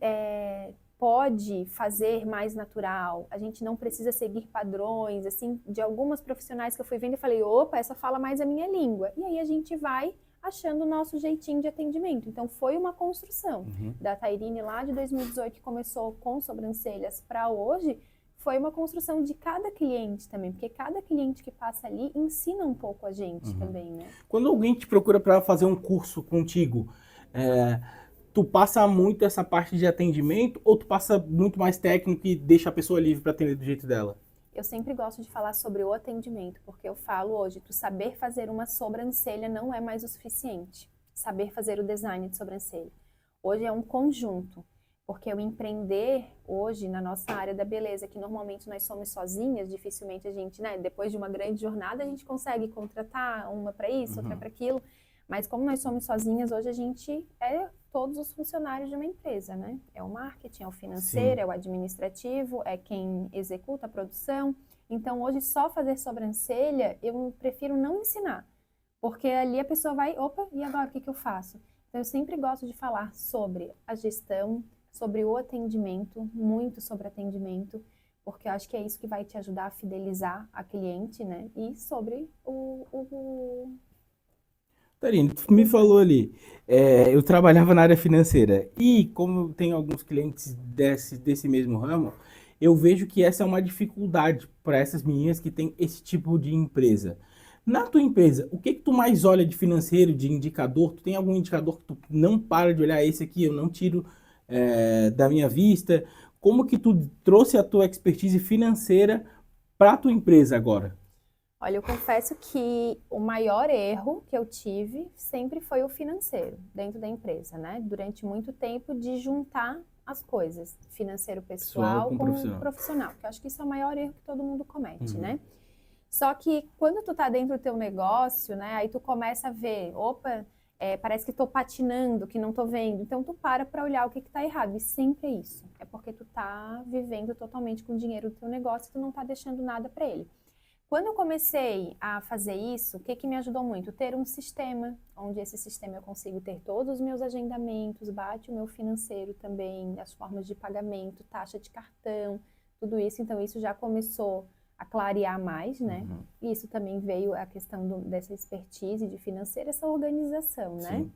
Speaker 2: pode fazer mais natural, a gente não precisa seguir padrões, assim, de algumas profissionais que eu fui vendo, eu falei, opa, essa fala mais a minha língua. E aí a gente vai achando o nosso jeitinho de atendimento. Então, foi uma construção da Tairine lá de 2018, que começou com sobrancelhas, para hoje, foi uma construção de cada cliente também, porque cada cliente que passa ali ensina um pouco a gente também, né?
Speaker 1: Quando alguém te procura para fazer um curso contigo, tu passa muito essa parte de atendimento ou tu passa muito mais técnico e deixa a pessoa livre para atender do jeito dela?
Speaker 2: Eu sempre gosto de falar sobre o atendimento, porque eu falo hoje, tu saber fazer uma sobrancelha não é mais o suficiente. Saber fazer o design de sobrancelha. Hoje é um conjunto, porque o empreender hoje na nossa área da beleza, que normalmente nós somos sozinhas, dificilmente a gente, né, depois de uma grande jornada, a gente consegue contratar uma para isso, outra para aquilo, mas como nós somos sozinhas, hoje a gente é todos os funcionários de uma empresa, né? É o marketing, é o financeiro, é o administrativo, é quem executa a produção. Então, hoje, só fazer sobrancelha, eu prefiro não ensinar. Porque ali a pessoa vai, opa, e agora o que eu faço? Então, eu sempre gosto de falar sobre a gestão, sobre o atendimento, muito sobre atendimento, porque eu acho que é isso que vai te ajudar a fidelizar a cliente, né? E sobre
Speaker 1: Tairine, tu me falou ali, eu trabalhava na área financeira e como eu tenho alguns clientes desse mesmo ramo, eu vejo que essa é uma dificuldade para essas meninas que têm esse tipo de empresa. Na tua empresa, o que tu mais olha de financeiro, de indicador? Tu tem algum indicador que tu não para de olhar? Esse aqui eu não tiro da minha vista. Como que tu trouxe a tua expertise financeira para a tua empresa agora?
Speaker 2: Olha, eu confesso que o maior erro que eu tive sempre foi o financeiro dentro da empresa, né? Durante muito tempo de juntar as coisas, financeiro pessoal com profissional, que eu acho que isso é o maior erro que todo mundo comete, né? Só que quando tu tá dentro do teu negócio, né, aí tu começa a ver, opa, parece que tô patinando, que não tô vendo. Então tu para olhar o que tá errado. E sempre é isso. É porque tu tá vivendo totalmente com o dinheiro do teu negócio e tu não tá deixando nada para ele. Quando eu comecei a fazer isso, o que me ajudou muito? Ter um sistema, onde esse sistema eu consigo ter todos os meus agendamentos, bate o meu financeiro também, as formas de pagamento, taxa de cartão, tudo isso. Então isso já começou a clarear mais, né? E isso também veio a questão dessa expertise de financeira, essa organização, né?
Speaker 1: Sim.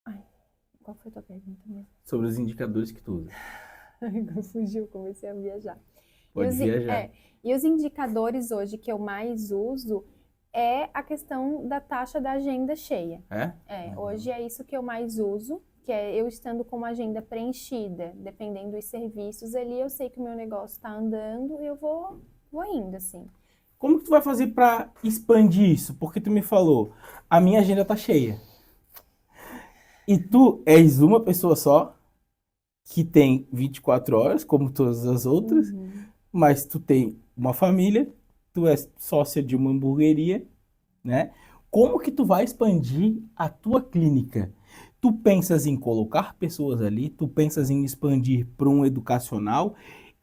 Speaker 2: Ai, qual foi a tua pergunta mesmo?
Speaker 1: Sobre os indicadores que tu usa.
Speaker 2: Fugiu, comecei a viajar.
Speaker 1: Pode viajar.
Speaker 2: E os indicadores hoje que eu mais uso é a questão da taxa da agenda cheia. Hoje é isso que eu mais uso, que é eu estando com uma agenda preenchida, dependendo dos serviços ali, eu sei que o meu negócio está andando e eu vou indo, assim.
Speaker 1: Como que tu vai fazer para expandir isso? Porque tu me falou, a minha agenda tá cheia. E tu és uma pessoa só, que tem 24 horas, como todas as outras,
Speaker 2: Uhum.
Speaker 1: mas tu tem uma família, tu és sócia de uma hamburgueria, né? Como que tu vai expandir a tua clínica? Tu pensas em colocar pessoas ali, tu pensas em expandir para um educacional.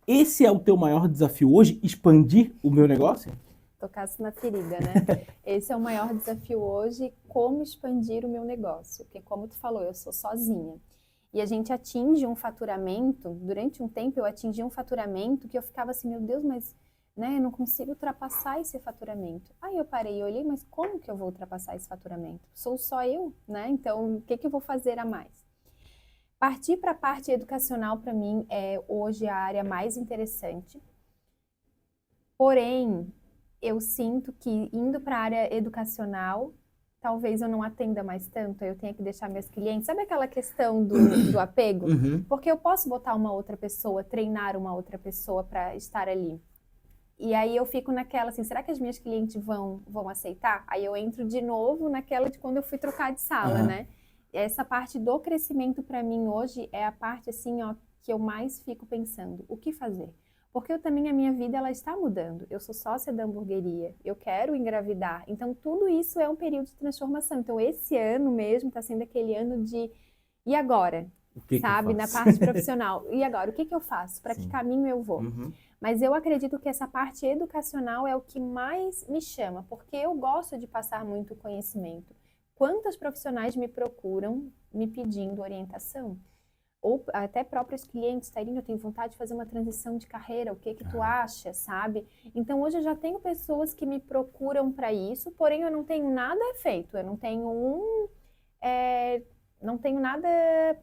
Speaker 1: Esse é o teu maior desafio hoje, expandir o meu negócio?
Speaker 2: Tocasse na ferida, né? Esse é o maior desafio hoje, como expandir o meu negócio. Porque, como tu falou, eu sou sozinha. E a gente atinge um faturamento, durante um tempo eu atingi um faturamento que eu ficava assim, meu Deus, mas né, eu não consigo ultrapassar esse faturamento. Aí eu parei e olhei, mas como que eu vou ultrapassar esse faturamento? Sou só eu, né? Então, o que que eu vou fazer a mais? Partir para a parte educacional, para mim, é hoje a área mais interessante. Porém, eu sinto que indo para a área educacional, talvez eu não atenda mais tanto, eu tenha que deixar meus clientes. Sabe aquela questão do apego?
Speaker 1: Uhum.
Speaker 2: Porque eu posso botar uma outra pessoa, treinar uma outra pessoa para estar ali. E aí eu fico naquela assim, será que as minhas clientes vão aceitar? Aí eu entro de novo naquela de quando eu fui trocar de sala,
Speaker 1: Aham.
Speaker 2: né? Essa parte do crescimento para mim hoje é a parte assim, ó, que eu mais fico pensando, o que fazer? Porque eu também a minha vida ela está mudando. Eu sou sócia da hamburgueria, eu quero engravidar. Então tudo isso é um período de transformação. Então esse ano mesmo está sendo aquele ano de e agora?
Speaker 1: O que que eu
Speaker 2: Sabe, na
Speaker 1: faço?
Speaker 2: parte profissional. E agora, o que que eu faço? Para que
Speaker 1: Sim.
Speaker 2: caminho eu vou?
Speaker 1: Uhum.
Speaker 2: Mas eu acredito que essa parte educacional é o que mais me chama, porque eu gosto de passar muito conhecimento. Quantas profissionais me procuram me pedindo orientação? Ou até próprios clientes, Tairina, eu tenho vontade de fazer uma transição de carreira, o que que tu
Speaker 1: Aham.
Speaker 2: acha, sabe? Então hoje eu já tenho pessoas que me procuram para isso, porém eu não tenho nada feito, eu não tenho não tenho nada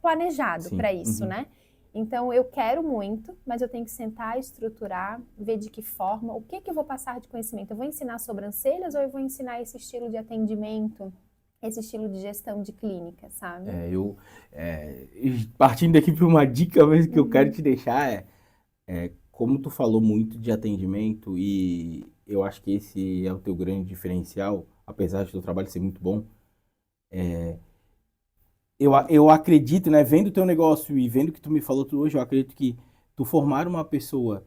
Speaker 2: planejado
Speaker 1: Sim.
Speaker 2: para isso,
Speaker 1: Uhum.
Speaker 2: né? Então eu quero muito, mas eu tenho que sentar, estruturar, ver de que forma, o que que eu vou passar de conhecimento. Eu vou ensinar sobrancelhas ou eu vou ensinar esse estilo de atendimento, esse estilo de gestão de clínica, sabe?
Speaker 1: E partindo aqui para uma dica mesmo que eu quero
Speaker 2: Uhum.
Speaker 1: te deixar como tu falou muito de atendimento e eu acho que esse é o teu grande diferencial, apesar de teu trabalho ser muito bom, eu acredito, né, vendo o teu negócio e vendo o que tu me falou tu hoje, eu acredito que tu formar uma pessoa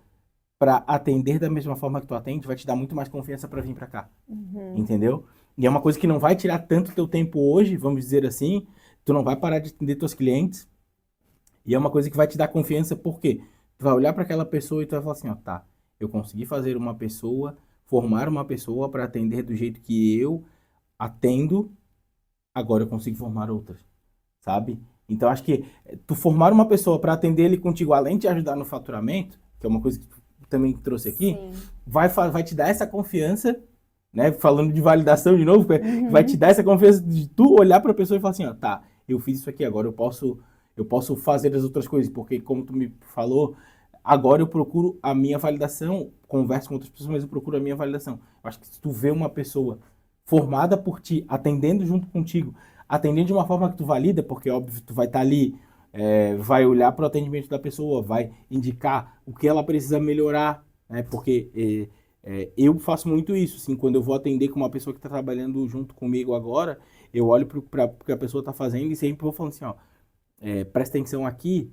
Speaker 1: para atender da mesma forma que tu atende vai te dar muito mais confiança para vir para cá,
Speaker 2: Uhum.
Speaker 1: entendeu? E é uma coisa que não vai tirar tanto teu tempo hoje, vamos dizer assim, tu não vai parar de atender teus clientes, e é uma coisa que vai te dar confiança, porque tu vai olhar para aquela pessoa e tu vai falar assim, ó, tá, eu consegui fazer uma pessoa, formar uma pessoa para atender do jeito que eu atendo, agora eu consigo formar outras, sabe? Então acho que tu formar uma pessoa para atender ele contigo, além de ajudar no faturamento, que é uma coisa que tu também trouxe aqui,
Speaker 2: Sim.
Speaker 1: vai te dar essa confiança, né? Falando de validação de novo, vai te
Speaker 2: Uhum.
Speaker 1: dar essa confiança de tu olhar para a pessoa e falar assim, ó, tá, eu fiz isso aqui, agora eu posso fazer as outras coisas, porque como tu me falou, agora eu procuro a minha validação, converso com outras pessoas, mas eu procuro a minha validação. Eu acho que se tu vê uma pessoa formada por ti, atendendo junto contigo, atendendo de uma forma que tu valida, porque óbvio tu vai estar ali, vai olhar para o atendimento da pessoa, vai indicar o que ela precisa melhorar, né? Porque eu faço muito isso, assim, quando eu vou atender com uma pessoa que está trabalhando junto comigo agora, eu olho para o que a pessoa está fazendo e sempre vou falando assim, ó, presta atenção aqui,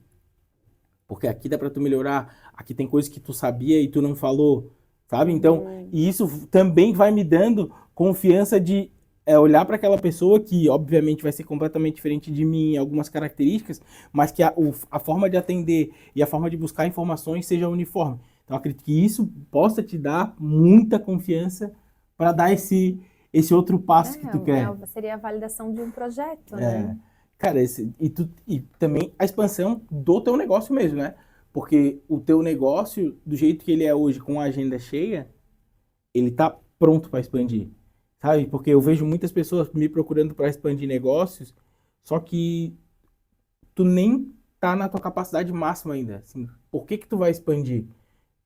Speaker 1: porque aqui dá para tu melhorar, aqui tem coisas que tu sabia e tu não falou, sabe? Então,
Speaker 2: Uhum.
Speaker 1: e isso também vai me dando confiança de olhar para aquela pessoa que, obviamente, vai ser completamente diferente de mim em algumas características, mas que a forma de atender e a forma de buscar informações seja uniforme. Então, acredito que isso possa te dar muita confiança para dar esse outro passo que tu quer.
Speaker 2: Seria a validação de um projeto, né?
Speaker 1: É, cara, e também a expansão do teu negócio mesmo, né? Porque o teu negócio, do jeito que ele é hoje, com a agenda cheia, ele tá pronto para expandir, sabe? Porque eu vejo muitas pessoas me procurando para expandir negócios, só que tu nem tá na tua capacidade máxima ainda. Assim, por que que tu vai expandir?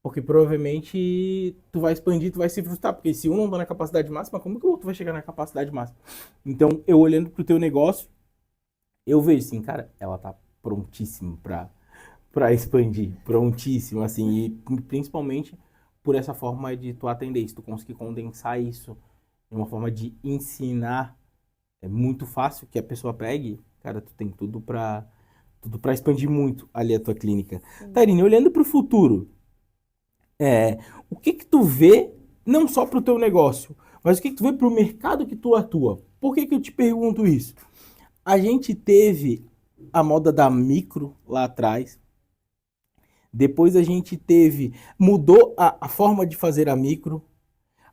Speaker 1: Porque provavelmente tu vai expandir, tu vai se frustrar, porque se um não tá na capacidade máxima, como que o outro vai chegar na capacidade máxima? Então, eu olhando pro teu negócio, eu vejo assim, cara, ela tá prontíssima pra expandir, prontíssima, assim, e principalmente por essa forma de tu atender, se tu conseguir condensar isso de uma forma de ensinar, é muito fácil que a pessoa pegue, cara, tu tem tudo para expandir muito ali a tua clínica.
Speaker 2: Sim.
Speaker 1: Tairine, olhando para o futuro, o que que tu vê, não só para o teu negócio, mas o que que tu vê para o mercado que tu atua? Por que que eu te pergunto isso? A gente teve a moda da micro lá atrás, depois a gente mudou a forma de fazer a micro,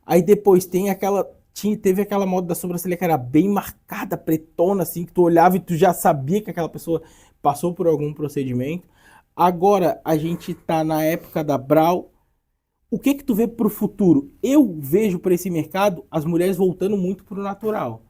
Speaker 1: aí depois teve aquela moda da sobrancelha que era bem marcada, pretona, assim, que tu olhava e tu já sabia que aquela pessoa passou por algum procedimento. Agora a gente tá na época da brow. O que que tu vê pro futuro? Eu vejo para esse mercado as mulheres voltando muito pro natural.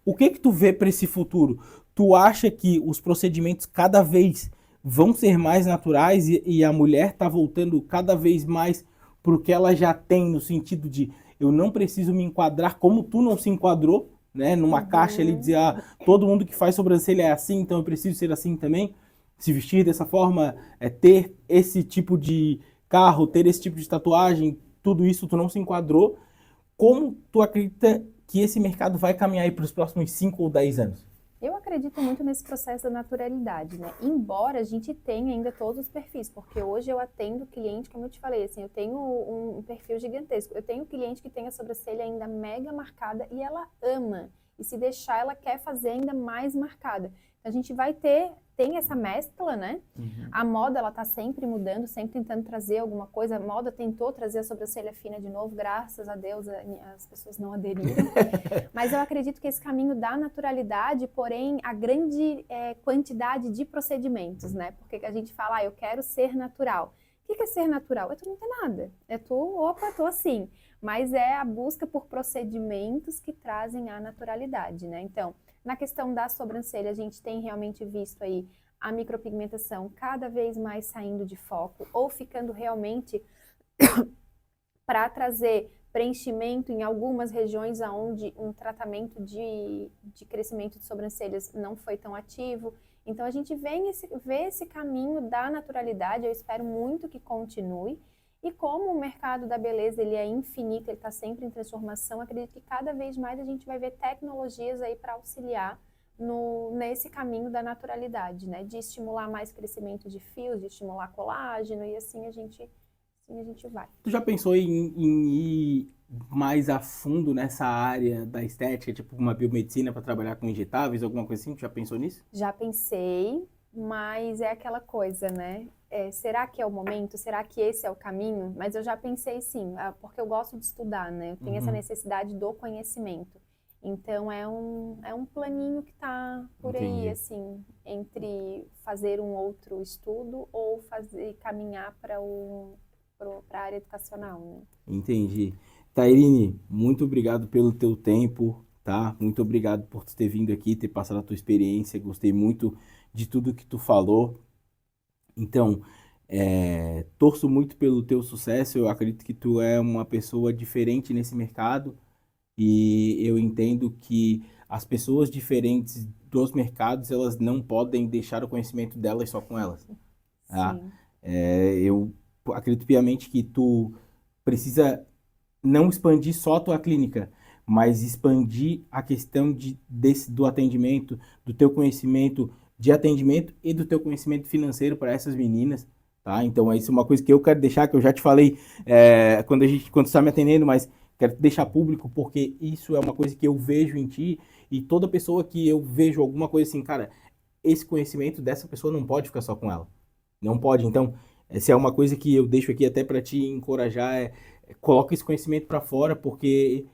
Speaker 1: O que que tu vê para esse futuro? Tu acha que os procedimentos cada vez vão ser mais naturais e a mulher tá voltando cada vez mais pro que ela já tem, no sentido de eu não preciso me enquadrar como tu não se enquadrou, né? Numa caixa ali dizer, todo mundo que faz sobrancelha é assim, então eu preciso ser assim também. Se vestir dessa forma, ter esse tipo de carro, ter esse tipo de tatuagem, tudo isso tu não se enquadrou. Como tu acredita que esse mercado vai caminhar para os próximos 5 ou 10 anos?
Speaker 2: Eu acredito muito nesse processo da naturalidade, né? Embora a gente tenha ainda todos os perfis, porque hoje eu atendo cliente, como eu te falei, assim, eu tenho um perfil gigantesco. Eu tenho cliente que tem a sobrancelha ainda mega marcada e ela ama. E se deixar, ela quer fazer ainda mais marcada. Então, a gente tem essa mescla, né?
Speaker 1: Uhum.
Speaker 2: A moda, ela tá sempre mudando, sempre tentando trazer alguma coisa. A moda tentou trazer a sobrancelha fina de novo, graças a Deus as pessoas não aderiram. Mas eu acredito que esse caminho da naturalidade, porém, a grande quantidade de procedimentos, né? Porque a gente fala, eu quero ser natural. O que é ser natural? É tu não ter nada. É tu, opa, tô assim. Mas é a busca por procedimentos que trazem a naturalidade, né? Então, na questão da sobrancelha, a gente tem realmente visto aí a micropigmentação cada vez mais saindo de foco ou ficando realmente para trazer preenchimento em algumas regiões onde um tratamento de crescimento de sobrancelhas não foi tão ativo. Então, a gente vê esse caminho da naturalidade, eu espero muito que continue. E como o mercado da beleza ele é infinito, ele está sempre em transformação, acredito que cada vez mais a gente vai ver tecnologias aí para auxiliar nesse caminho da naturalidade, né? De estimular mais crescimento de fios, de estimular colágeno e assim a gente vai.
Speaker 1: Tu já pensou em ir mais a fundo nessa área da estética, tipo uma biomedicina para trabalhar com injetáveis, alguma coisa assim? Tu já pensou nisso?
Speaker 2: Já pensei, mas é aquela coisa, né? Será que é o momento? Será que esse é o caminho? Mas eu já pensei sim, porque eu gosto de estudar, né? Eu tenho essa necessidade do conhecimento. Então é um planinho que está por aí, assim, entre fazer um outro estudo ou caminhar para a área educacional, né?
Speaker 1: Entendi. Tairine, muito obrigado pelo teu tempo, tá? Muito obrigado por tu ter vindo aqui, ter passado a tua experiência. Gostei muito de tudo que tu falou. Então, torço muito pelo teu sucesso. Eu acredito que tu é uma pessoa diferente nesse mercado e eu entendo que as pessoas diferentes dos mercados, elas não podem deixar o conhecimento delas só com elas, tá?
Speaker 2: Sim.
Speaker 1: Eu acredito piamente que tu precisa não expandir só a tua clínica, mas expandir a questão do atendimento, do teu conhecimento de atendimento e do teu conhecimento financeiro para essas meninas, tá? Então, isso é uma coisa que eu quero deixar, que eu já te falei quando você está me atendendo, mas quero deixar público, porque isso é uma coisa que eu vejo em ti, e toda pessoa que eu vejo alguma coisa assim, cara, esse conhecimento dessa pessoa não pode ficar só com ela. Não pode. Então, essa é uma coisa que eu deixo aqui até para te encorajar, coloca esse conhecimento para fora, porque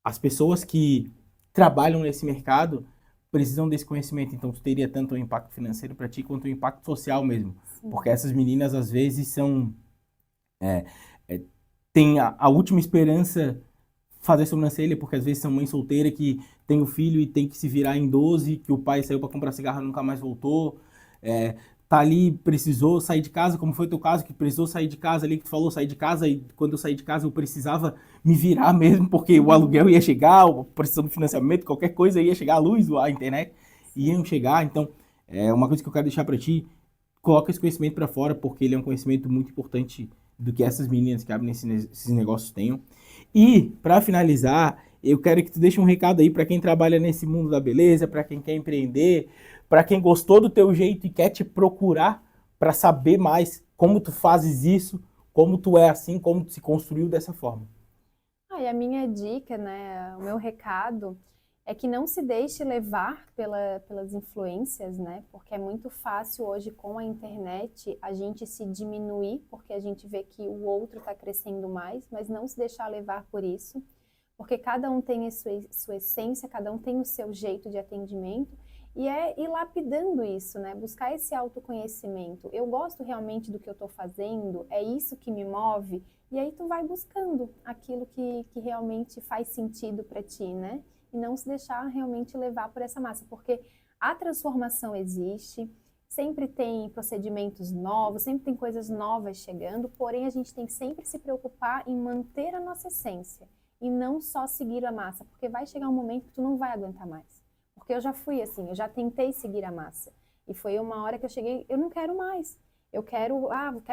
Speaker 1: as pessoas que trabalham nesse mercado precisam desse conhecimento. Então, tu teria tanto um impacto financeiro para ti, quanto um impacto social mesmo.
Speaker 2: Sim.
Speaker 1: Porque essas meninas, às vezes, têm a última esperança fazer sobrancelha, porque às vezes são mãe solteira que tem o filho e tem que se virar em 12, que o pai saiu para comprar cigarro e nunca mais voltou. Tá ali, precisou sair de casa, como foi o teu caso, que precisou sair de casa ali, que tu falou, sair de casa, e quando eu saí de casa eu precisava me virar mesmo, porque o aluguel ia chegar, a pressão do financiamento, qualquer coisa ia chegar, a luz, a internet, iam chegar. Então, é uma coisa que eu quero deixar para ti, coloca esse conhecimento para fora, porque ele é um conhecimento muito importante do que essas meninas que abrem esses negócios tenham. E, para finalizar, Eu quero que tu deixe um recado aí para quem trabalha nesse mundo da beleza, para quem quer empreender, para quem gostou do teu jeito e quer te procurar para saber mais como tu fazes isso, como tu é assim, como tu se construiu dessa forma.
Speaker 2: E a minha dica, né, o meu recado é que não se deixe levar pelas influências, né? Porque é muito fácil hoje com a internet a gente se diminuir, porque a gente vê que o outro está crescendo mais, mas não se deixar levar por isso, porque cada um tem a sua essência, cada um tem o seu jeito de atendimento, e é ir lapidando isso, né? Buscar esse autoconhecimento. Eu gosto realmente do que eu estou fazendo, é isso que me move, e aí tu vai buscando aquilo que realmente faz sentido para ti, né? E não se deixar realmente levar por essa massa, porque a transformação existe, sempre tem procedimentos novos, sempre tem coisas novas chegando, porém a gente tem que sempre se preocupar em manter a nossa essência e não só seguir a massa, porque vai chegar um momento que tu não vai aguentar mais. Porque eu já fui assim, eu já tentei seguir a massa. E foi uma hora que eu cheguei, eu não quero mais. Eu quero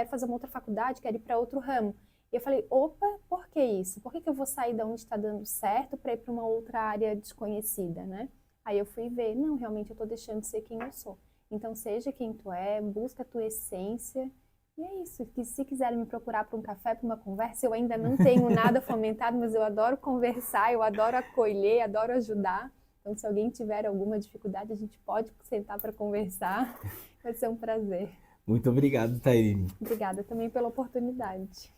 Speaker 2: fazer uma outra faculdade, quero ir para outro ramo. E eu falei, opa, por que isso? Por que eu vou sair da onde está dando certo para ir para uma outra área desconhecida, né? Aí eu fui ver, não, realmente eu estou deixando de ser quem eu sou. Então seja quem tu é, busca a tua essência. E é isso, que se quiserem me procurar para um café, para uma conversa, eu ainda não tenho nada fomentado, mas eu adoro conversar, eu adoro acolher, adoro ajudar. Então, se alguém tiver alguma dificuldade, a gente pode sentar para conversar. Vai ser um prazer.
Speaker 1: Muito obrigado, Tairine.
Speaker 2: Obrigada também pela oportunidade.